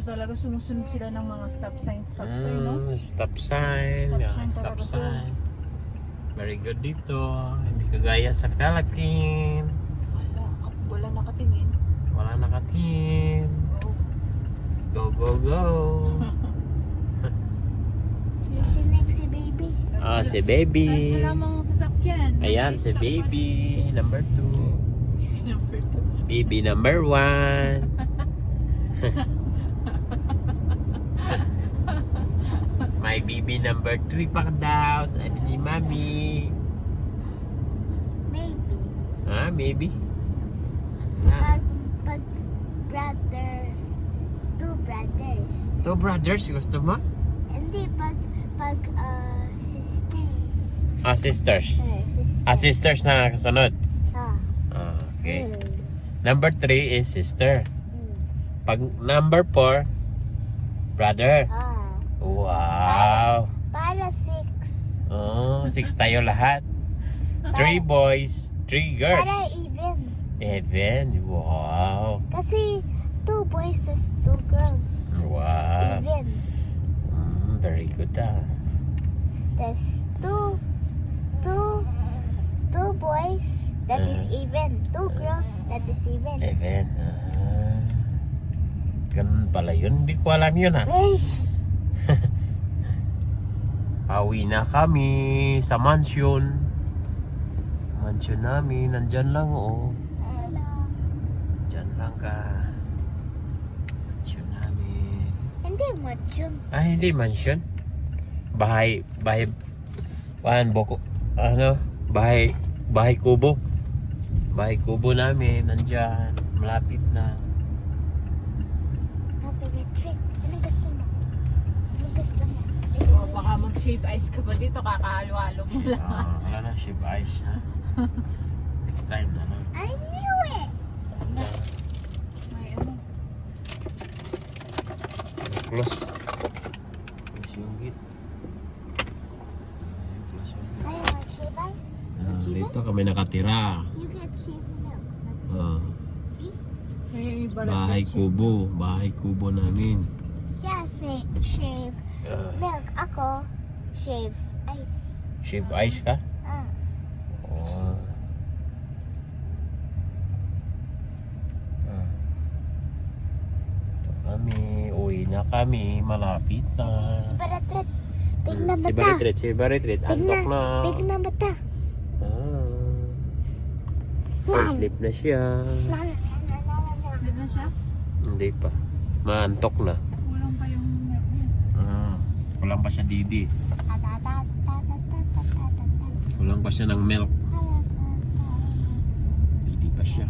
talaga sumusunod sila ng mga stop sign, no? Stop sign. Stop sign. Very good dito. Hindi kagaya sa Philippines. Wala nakatingin. Wala nakatingin. Go, go, go. Si next si baby. Si baby. Wala mang sasakyan. Ayan, si baby. Number 2. Number 2. Baby number 1. My baby number 3 pa daw. Sabi ni Mami. Maybe. Maybe. Pag brother. Two brothers. 2 brothers, gusto mo? Hindi, pag sister. Sisters. Sister. Sisters na kasunod. Okay. Mm. Number 3 is sister. Mm. Pag number 4, brother. Wow. Para 6. 6 tayo lahat. 3 boys, 3 girls. Para even. Even. Wow. Kasi 2 boys tas 2 girls. Wow. Even. Very good Tas 2 boys, that is even. 2 girls, that is even. Even. Ganun pala yun. Hindi ko alam yun Ay! Pauwi na kami sa mansion. Mansion namin. Nandyan lang Hello. Dyan lang ka. Mansion namin. Hindi mansion. Hindi mansion. Bahay kubo. Bahay kubo namin. Nandyan. Malapit na. Happy retreat. Anong gusto mo? Anong gusto mo? Baka mag-shave ice ka pa dito, kakahalo-halo mo lang. Wala na, shave ice ha. Next time na lang. I knew it! May ano. Close. Close yung gate. Close yung gate. I want shave ice. Dito kami nakatira. You get shave milk. May iba Bahay kubo. Bahay kubo namin. Siya say shave milk. Ako shave ice. Shave ice ka? Oh. Uwi na kami. Malapit na. Si Baratret. Big na Si bata. Baritrit. Antok na. Big na bata. Sleep na siya. Slip na siya? Hindi pa. Maantok na. Kulang pa yung milk niya. Kulang pa siya didi. Kulang pa siya ng milk. Didi pa siya.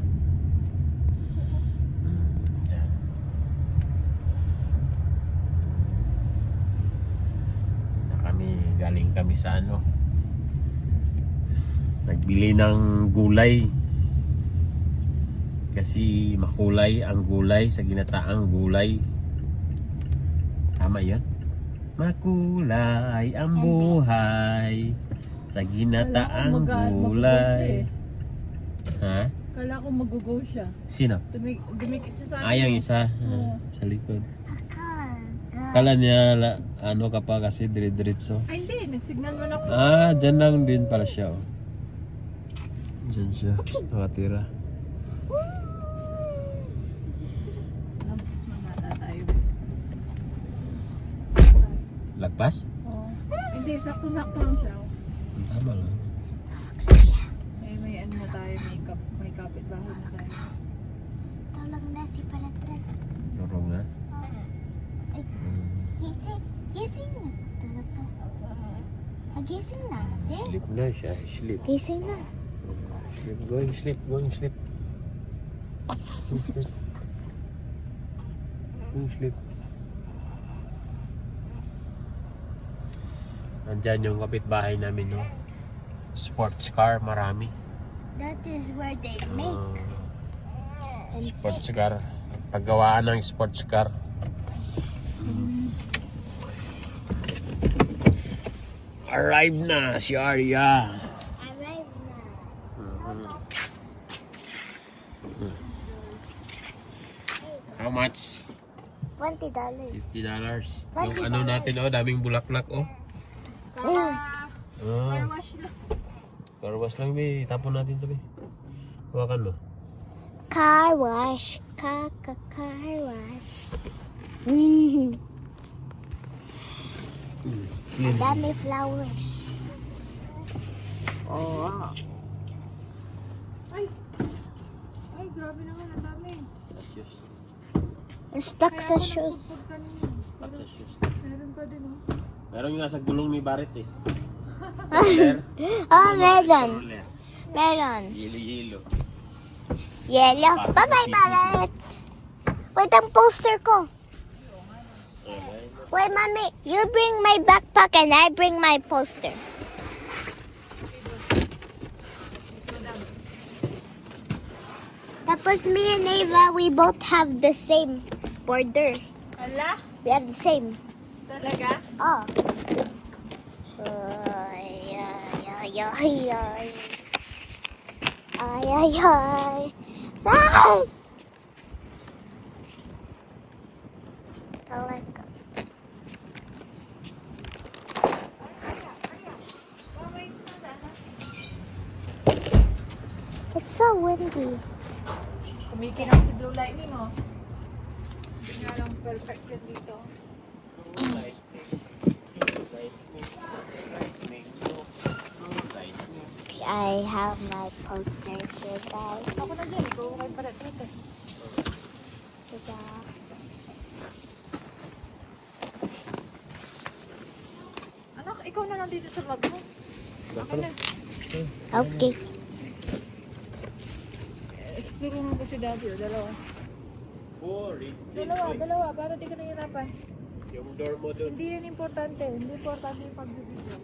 Dyan. Galing kami sa nagbili ng gulay. Kasi makulay ang gulay sa ginataang gulay. Tama yun? Makulay ang buhay sa ginataang gulay. Ha? Kala ko mag-go siya. Sino? Dumikit siya sa akin. Yung isa. Sa likod. Akan. Kala niya ka pa kasi dire-diretso. Ay hindi, nagsignal mo na ako. Dyan lang din pala siya. Dyan siya. Nakatira. Lampas mamata tayo. Lagpas? Oo. Hindi, sakto-nakto lang siya. Tama lang. May ano na tayo, may kapit-bahay na tayo. Tulog na si Baratret. Norong na. Gising na. Tulog ka. Gising na. See? Sleep na siya. Sleep. Gising na. Sleep. Going sleep. Going sleep. Going sleep. Andyan yung kapitbahay namin, no? Sports car, marami. That is where they make and Sports fix. car. Paggawaan ng sports car. Arrive na si Arya. Arrive na. How much? $20. $50. Yung ano natin, oh, daming bulaklak, oh. Ayun. Car Ah, wash lang. car wash lang, be. Tapon natin to, be. Hawakan mo. Car wash. Car wash. Clean. Dami flowers. Oh. Ay! Ay, grabe naman. Ang dami. Stuck sa Kaya ako shoes. nagpupod kanina. Stuck sa shoes. Meron pa din, oh. Meron nga sa gulong ni Barret, eh. Oh, meron. Meron. Yelo-yelo. Yellow. Bye-bye, Barret. Wait, ang poster ko. Wait, Mommy. You bring my backpack and I bring my poster. Tapos me and Ava, we both have the same border. Ala? We have the same. Talaga? Oh. Ay, ay, ay, ay, ay. Ay, ay, ay. Saan? Talaga. It's so windy. Kumikinang si Blue Lightning, oh. Hindi nga lang perfect yun dito. I have my poster here, guys. Ako na dyan. Ikaw kay Barat dito. Diba? Anak, ikaw na lang dito sa bag mo. Ako na. Okay. Tulungan ko si Daddy, oh. Dalawa. Dalawa. Para di ka nahihirapan. Yung door mo doon. Hindi yun importante. Hindi importante yung pagbibigyan.